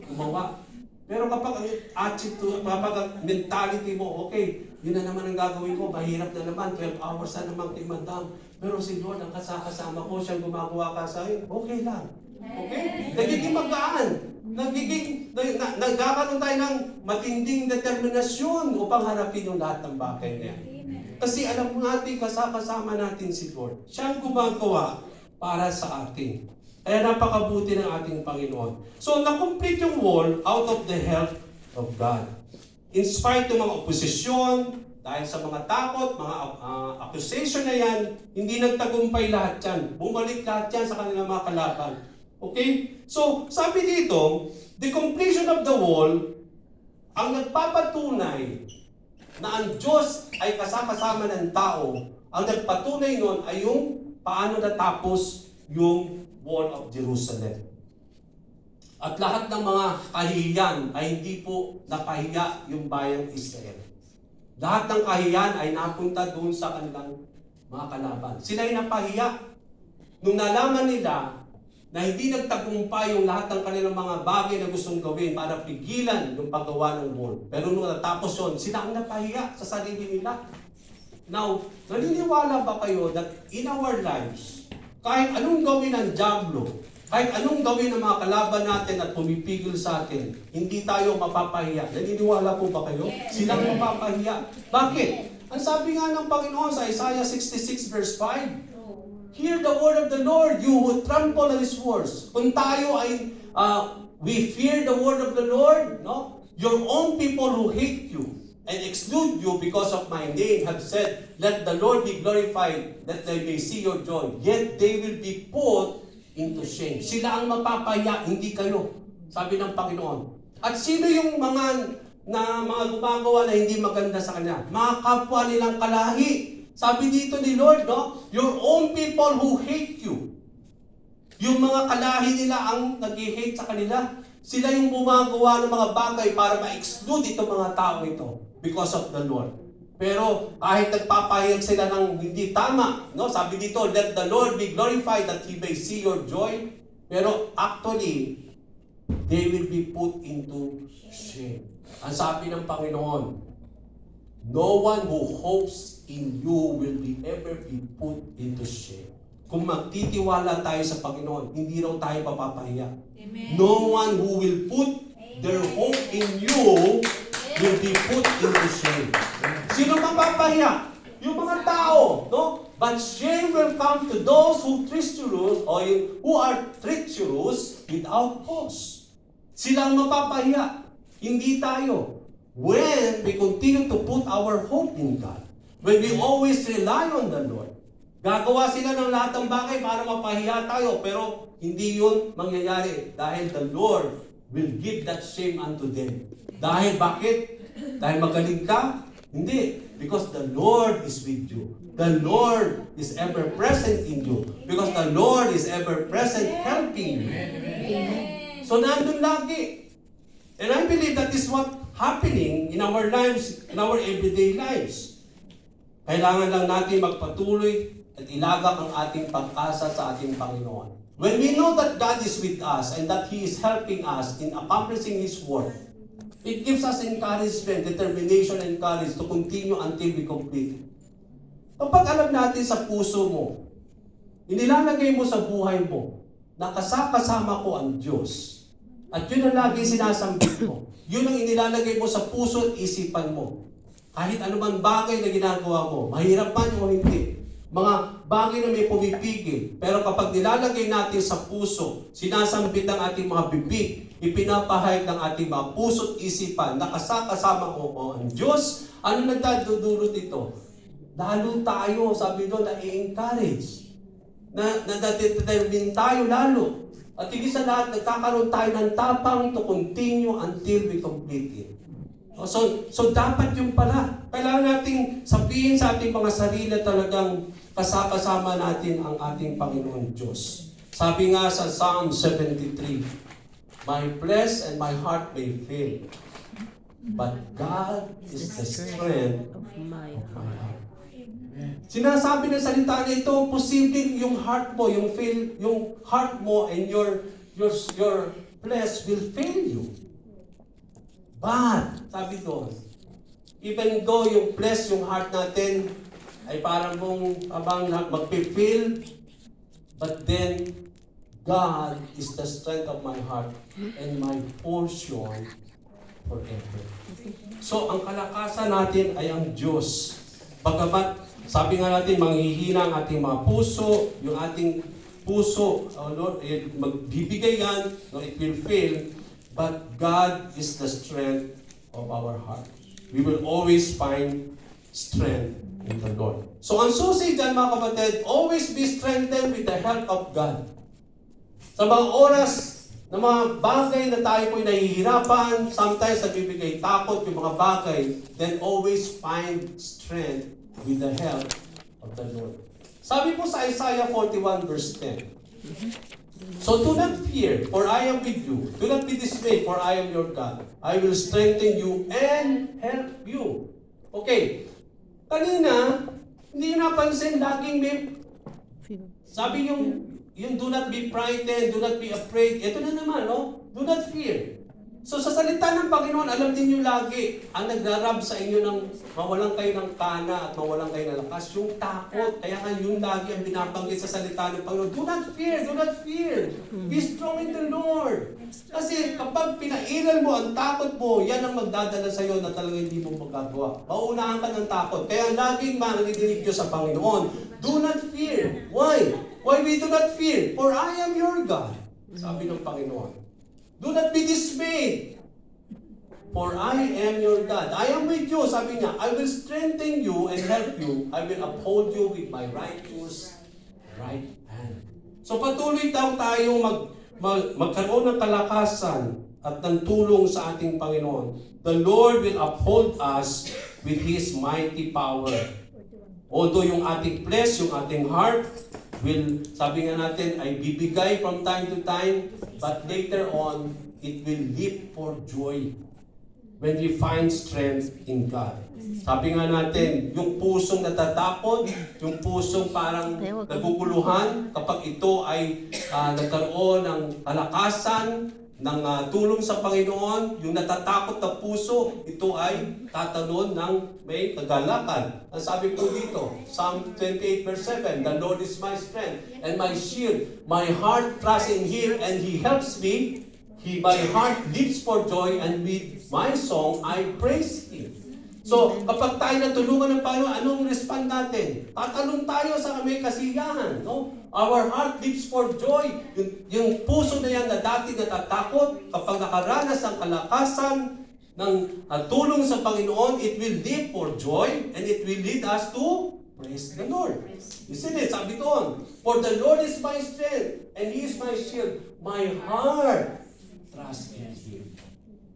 gumawa. Pero kapag ang attitude, kapag ang mentality mo, okay, yun na naman ang gagawin ko. Mahirap na naman. 12 hours na naman kay Madam. Pero si Lord, ang kasama ko, siyang gumagawa ka sa akin, okay lang. Okay? Nagiging magaan. Nagkakaroon tayo ng matinding determinasyon upang harapin yung lahat ng bagay niya. Kasi alam mo natin, kasama natin si Lord. Siya ang gumagawa para sa atin. Kaya napakabuti ng ating Panginoon. So, na-complete yung wall out of the help of God. In spite ng mga oposisyon, dahil sa mga takot, mga accusation na yan, hindi nagtagumpay lahat yan. Bumalik lahat yan sa kanilang mga kalaban. Okay? So, sabi dito, the completion of the wall, ang nagpapatunay na ang Diyos ay kasama ng tao, ang nagpatunay nun ay yung paano natapos yung wall of Jerusalem. At lahat ng mga kahihiyan ay hindi po napahiya yung bayang Israel. Lahat ng kahihiyan ay napunta doon sa kanilang mga kalaban. Sila ay napahiya. Nung nalaman nila na hindi nagtagumpay yung lahat ng kanilang mga bagay na gustong gawin para pigilan yung paggawa ng wall. Pero nung natapos yun, sila ang napahiya sa sarili nila. Now, naniniwala ba kayo that in our lives, kahit anong gawin ng dyablo, kahit anong gawin ng mga kalaban natin at pumipigil sa atin, hindi tayo mapapahiya. Naniniwala po ba kayo? Silang mapapahiya. Bakit? Ang sabi nga ng Panginoon sa Isaiah 66 verse 5, hear the word of the Lord, you who trample on His words. Kung tayo ay, we fear the word of the Lord, no? Your own people who hate you and exclude you because of my name have said, let the Lord be glorified, that they may see your joy. Yet they will be put into shame. Sila ang mapapahiya, hindi kayo. Sabi ng Panginoon. At sino yung mga gumagawa na hindi maganda sa Kanya? Mga kapwa nilang kalahi. Sabi dito ni Lord, no? Your own people who hate you. Yung mga kalahi nila ang nag-hate sa kanila. Sila yung gumagawa ng mga bagay para ma-exclude itong mga tao ito because of the Lord. Pero kahit nagpapahayag sila ng hindi tama, no? Sabi dito, let the Lord be glorified that He may see your joy. Pero actually, they will be put into shame. Ang sabi ng Panginoon, no one who hopes in you will be ever be put into shame. Kung magtitiwala tayo sa Panginoon, hindi raw tayo mapapahiya. Amen. No one who will put their hope in you will be put into shame. Sino mapapahiya? Yung mga tao, no? But shame will come to those who treacherous or who are treacherous without cause. Sila ang mapapahiya, hindi tayo. When we continue to put our hope in God, when we always rely on the Lord, gagawa sila ng lahat ng bagay para mapahiya tayo, pero hindi yun mangyayari dahil the Lord will give that shame unto them. Dahil bakit? Dahil magaling ka? Hindi. Because the Lord is with you. The Lord is ever present in you. Because the Lord is ever present helping you. So nandun lagi. And I believe that is what happening in our lives, in our everyday lives. Kailangan lang natin magpatuloy at ilagak ang ating pag-asa sa ating Panginoon. When we know that God is with us and that He is helping us in accomplishing His work, it gives us encouragement, determination, and courage to continue until we complete it. Kapag alam natin sa puso mo, inilalagay mo sa buhay mo, na kasama ko ang Diyos, at yun ang lagi sinasambit mo, yun ang inilalagay mo sa puso at isipan mo. Kahit anumang bagay na ginagawa mo, mahirap man o hindi, mga bagay na may pumipigil, pero kapag nilalagay natin sa puso, sinasambit ang ating mga bibig, ipinapahayag ng ating mga puso at isipan na kasama ko ang Diyos, ano nagdadudulot ito? Lalo tayo, sabi doon, na-encourage, na determine tayo lalo. At higit sa lahat, nagkakaroon tayo ng tapang to continue until we complete it. So dapat yung pala. Kailangan nating sabihin sa ating mga sarili talagang kasama natin ang ating Panginoon Diyos. Sabi nga sa Psalm 73, my flesh and my heart may fail, but God is the strength of my heart. Sinasabi ng salita na ito, posibleng yung heart mo, yung heart mo and your flesh will fail you. But, sabi doon, even though yung flesh, yung heart natin, ay parang mong abang magpipil, but then God is the strength of my heart and my portion forever. So, ang kalakasan natin ay ang Diyos. Bagamat, sabi nga natin, manghihina ang ating mga puso, yung ating puso, Lord, magbibigay yan, no, it will fail, but God is the strength of our heart. We will always find strength in the Lord. So, ang susi dyan, mga kapatid, always be strengthened with the help of God. Sa mga oras na mga bagay na tayo po'y nahihirapan, sometimes nagbibigay takot yung mga bagay, then always find strength with the help of the Lord. Sabi po sa Isaiah 41 verse 10, so do not fear, for I am with you. Do not be dismayed, for I am your God. I will strengthen you and help you. Okay, kanina, hindi nyo napansin, laging may, sabi yung do not be frightened, do not be afraid. Ito na naman, no? Do not fear. So sa salita ng Panginoon, alam din nyo lagi, ang nagrarab sa inyo ng mawalan kayo ng kana at mawalan kayo ng lakas, yung takot. Kaya nga yun lagi ang binabanggit sa salita ng Panginoon. Do not fear, do not fear. Be strong in the Lord. Kasi kapag pinairal mo ang takot mo, yan ang magdadala sa iyo na talagang hindi mo magagawa. Mauunahan ka ng takot. Kaya laging marinig nyo sa Panginoon, do not fear. Why? Why we do not fear? For I am your God. Sabi ng Panginoon. Do not be dismayed. For I am your God. I am with you. Sabi niya, I will strengthen you and help you. I will uphold you with my righteous right hand. So patuloy daw tayong magkaroon ng kalakasan at ng tulong sa ating Panginoon. The Lord will uphold us with His mighty power. Although yung ating flesh, yung ating heart, will, sabi nga natin, ay bibigay from time to time, but later on, it will leap for joy when we find strength in God. Sabi nga natin, yung pusong natatakot, yung pusong parang naguguluhan, kapag ito ay nagkaroon ng kalakasan, ng tulong sa Panginoon, yung natatakot na puso, ito ay tatalon ng may kagalakan. Ang sabi po dito, Psalm 28 verse 7, the Lord is my strength and my shield. My heart trusts in Him and He helps me. My heart leaps for joy and with my song I praise Him. So, kapag tayo natulungan ng Panginoon, anong respond natin? Tatalon tayo sa may kasiyahan. No? Our heart leaps for joy. Yung puso na yan na dati natatakot, kapag nakaranas ng kalakasan ng tulong sa Panginoon, it will leap for joy and it will lead us to praise the Lord. You see it, sabi doon, for the Lord is my strength and He is my shield. My heart trusts in Him.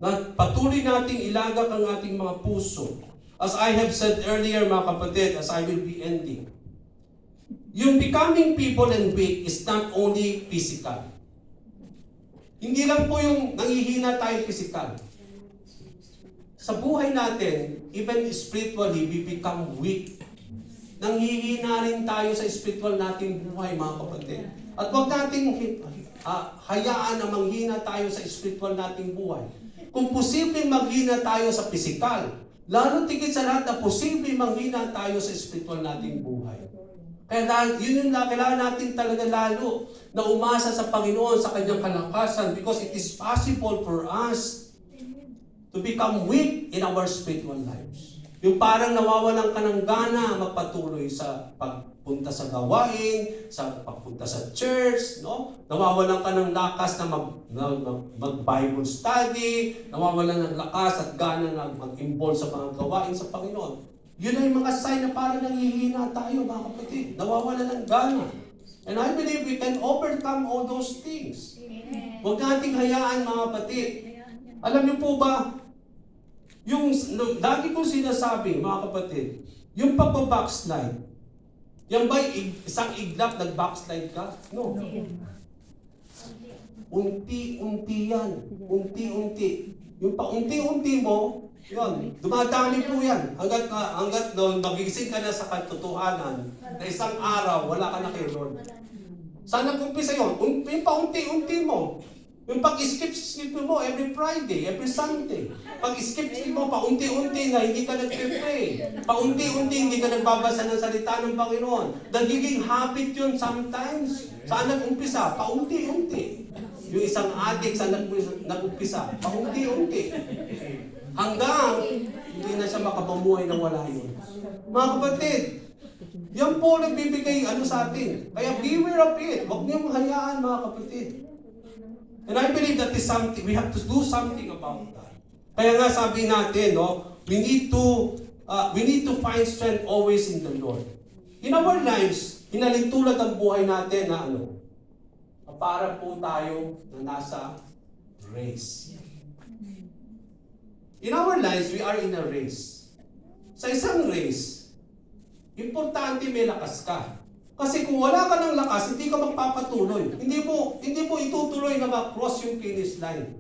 Na patuloy nating ilagak ang ating mga puso. As I have said earlier, mga kapatid, as I will be ending, yung becoming people and weak is not only physical. Hindi lang po yung nangihina tayo physical. Sa buhay natin, even spiritually, we become weak. Nanghihina rin tayo sa spiritual nating buhay, mga kapatid. At huwag nating hayaan na manghina tayo sa spiritual nating buhay. Kung posibleng maghina tayo sa pisikal, lalo tigit sa lahat na posibleng maghina tayo sa spiritual nating buhay. Kaya yun yung kailangan natin talaga lalo na umasa sa Panginoon sa Kanyang kalakasan because it is possible for us to become weak in our spiritual lives. Yung parang nawawalan ka ng gana magpatuloy sa pagpunta sa gawain, sa pagpunta sa church, no? Nawawalan ka ng lakas na mag-Bible study, nawawalan ng lakas at gana na mag-involve sa mga gawain sa Panginoon. Yun ay mga sign na parang nanghihina tayo, mga kapatid. Nawawalan ng gana. And I believe we can overcome all those things. Huwag nating hayaan, mga kapatid. Alam niyo po ba, yung lagi kong sinasabi, mga kapatid, yung pagpa-backslide, yan ba'y isang iglap nag-backslide ka? No. Unti-unti yan. Unti-unti. Yung paunti-unti mo, yun, dumadami po yan. Hanggat magigising ka na sa katotohanan na isang araw, wala ka na kay Lord. Sana kumpisa yun. Yung paunti-unti mo. Yung pag-skip mo every Friday, every Sunday. Pag-skip mo, paunti-unti na hindi ka nag-pray. Paunti-unti hindi ka nagbabasa ng salita ng Panginoon. Nagiging habit yun sometimes. Saan nag-umpisa? Paunti-unti. Yung isang adik sa nag-umpisa, paunti-unti. Hanggang hindi na siya makapamuhay na wala yun. Mga kapatid, yan po nagbibigay sa atin. Kaya beware of it. Huwag niyong hayaan, mga kapatid. And I believe that is something, we have to do something about that. Kaya nga sabi natin, we need to find strength always in the Lord. In our lives, hinalintulad ang buhay natin na para po tayo na nasa race. In our lives, we are in a race. Sa isang race, importante may lakas ka. Kasi kung wala ka ng lakas, hindi ka magpapatuloy. Hindi mo itutuloy na ma-cross yung finish line.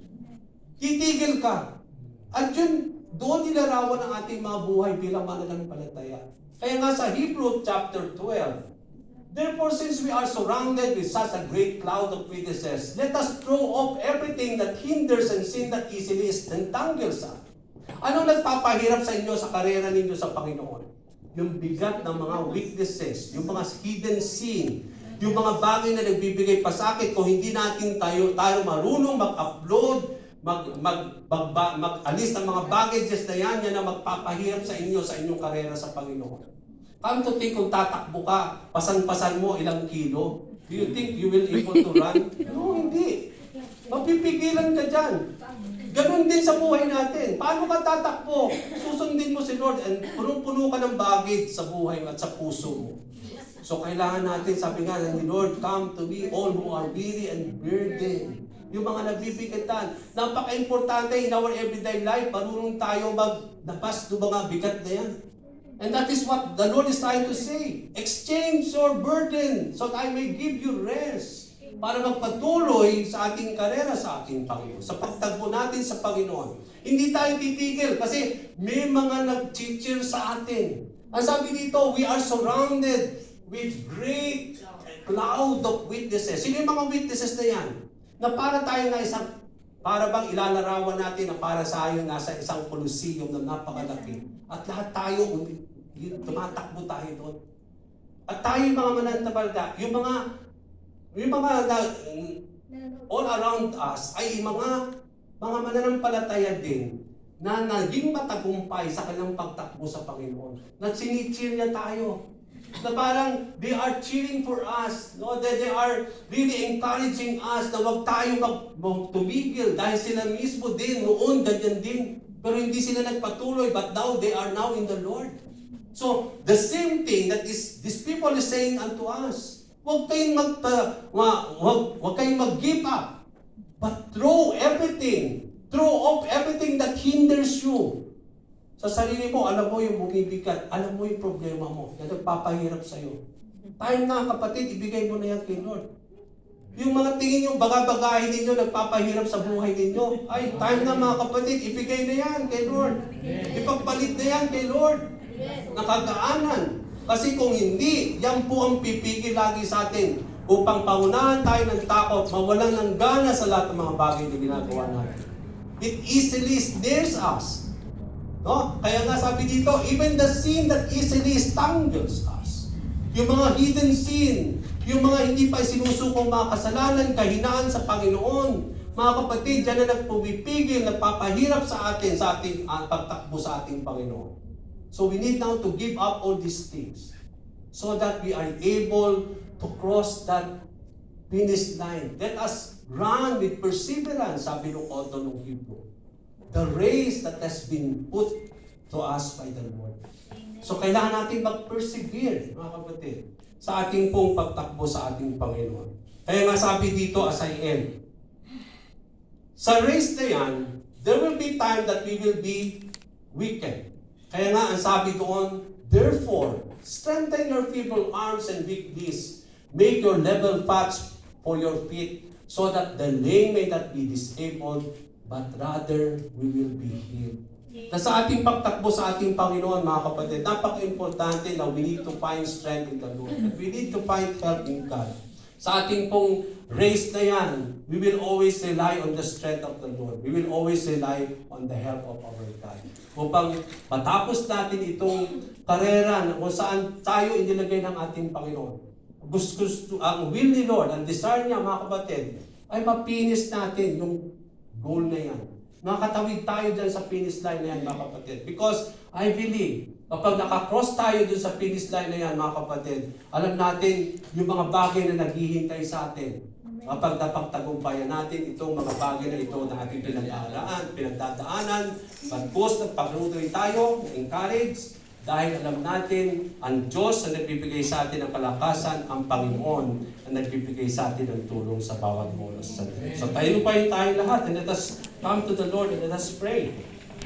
Titigil ka. At yun, doon nilarawan ang ating mga buhay bilang mananampalataya. Kaya nga sa Hebrews chapter 12, therefore, since we are surrounded with such a great cloud of witnesses, let us throw off everything that hinders and sin that easily entangles us. Anong nagpapahirap sa inyo sa karera ninyo sa Panginoon? Yung bigat ng mga weaknesses, yung mga hidden sin, yung mga bagay na nagbibigay pasakit kung hindi natin tayo marunong mag-upload, mag-alis ng mga baggages na yan na magpapahirap sa inyong karera sa Panginoon. Come to think, kung tatakbo ka, pasan-pasan mo ilang kilo, do you think you will able to run? No, hindi. Mapipigilan ka dyan. Ganon din sa buhay natin. Paano ka tatakbo? Susundin mo si Lord and punong-puno ka ng baggage sa buhay at sa puso mo. So kailangan natin, sabi nga ni Lord, come to me all who are weary and burdened. Yung mga nabibigatan. Napaka-importante in our everyday life, marunong tayo magdapas do mga bigat na yan. And that is what the Lord is trying to say. Exchange your burden so that I may give you rest. Para magpatuloy sa ating karera sa ating Panginoon. Sa pagtagpo natin sa Panginoon. Hindi tayo titigil kasi may mga nag-cheer sa atin. Ang sabi dito, we are surrounded with great cloud of witnesses. Sino yung mga witnesses na yan? Na para tayo na para bang ilalarawan natin na para sa ayon nasa isang Colosseum na napakalaki. At lahat tayo, tumatakbo tayo doon. At tayo yung mga mananampalataya, yung mga all around us ay mga mananampalataya din na naging matagumpay sa kanilang pagtakbo sa Panginoon. Na sinicheer niya tayo. Na parang they are cheering for us. No? They are really encouraging us na wag tayo tumigil dahil sila mismo din noon ganyan din. Pero hindi sila nagpatuloy, but now they are now in the Lord. So, the same thing that these people is saying unto us. Huwag kayong mag-give up. But throw off everything that hinders you. Sa sarili mo, alam mo yung bumibigat, alam mo yung problema mo, na nagpapahirap sa'yo. Tayo nga kapatid, ibigay mo na yan kay Lord. Yung mga tingin nyo, bagabagahin ninyo, nagpapahirap sa buhay ninyo, ay, time na mga kapatid, ibigay na yan kay Lord. Ipagpalit na yan kay Lord. Nakagaanan. Kasi kung hindi, yan po ang pipigil lagi sa atin upang paunahan tayo ng takot, mawalan ng gana sa lahat ng mga bagay na ginagawa natin. It easily snares us. No? Kaya nga sabi dito, even the sin that easily strangles us. Yung mga hidden sin, yung mga hindi pa sinusukong mga kasalanan, kahinaan sa Panginoon, mga kapatid, dyan na nagpumipigil, nagpapahirap sa ating pagtakbo sa ating Panginoon. So we need now to give up all these things so that we are able to cross that finish line. Let us run with perseverance, sabi ng author ng Hebrew. The race that has been put to us by the Lord. So kailangan natin mag-persevere, mga kapatid, sa ating pong pagtakbo sa ating Panginoon. Kaya nga sabi dito as I end, sa race na yan, there will be time that we will be weakened. Kaya nga ang sabi doon, therefore, strengthen your feeble arms and weak knees. Make your level paths for your feet, so that the lame may not be disabled, but rather we will be healed. Na sa ating pagtakbo sa ating Panginoon, mga kapatid, napaka-importante na we need to find strength in the Lord. We need to find help in God. Sa ating pong race na yan, we will always rely on the strength of the Lord. We will always rely on the help of our God. Upang matapos natin itong karera na kung saan tayo inilagay ng ating Panginoon. Gusto, ang will ni Lord, ang desire niya mga kapatid, ay mapinis natin yung goal na yan. Makatawid tayo dyan sa finish line na yan mga kapatid. Because I believe, kapag nakakross tayo dun sa finish line na yan mga kapatid, alam natin yung mga bagay na naghihintay sa atin. Kapag napagtagumpayan natin itong mga bagay na ito na ating pinagdadaanan, pagpos at paglutoy tayo, encourage, dahil alam natin, ang Diyos na nagbibigay sa atin ng kalakasan, ang Panginoon na nagbibigay sa atin ng tulong sa bawat oras. So tayo pa tayo lahat, and let us come to the Lord and let us pray.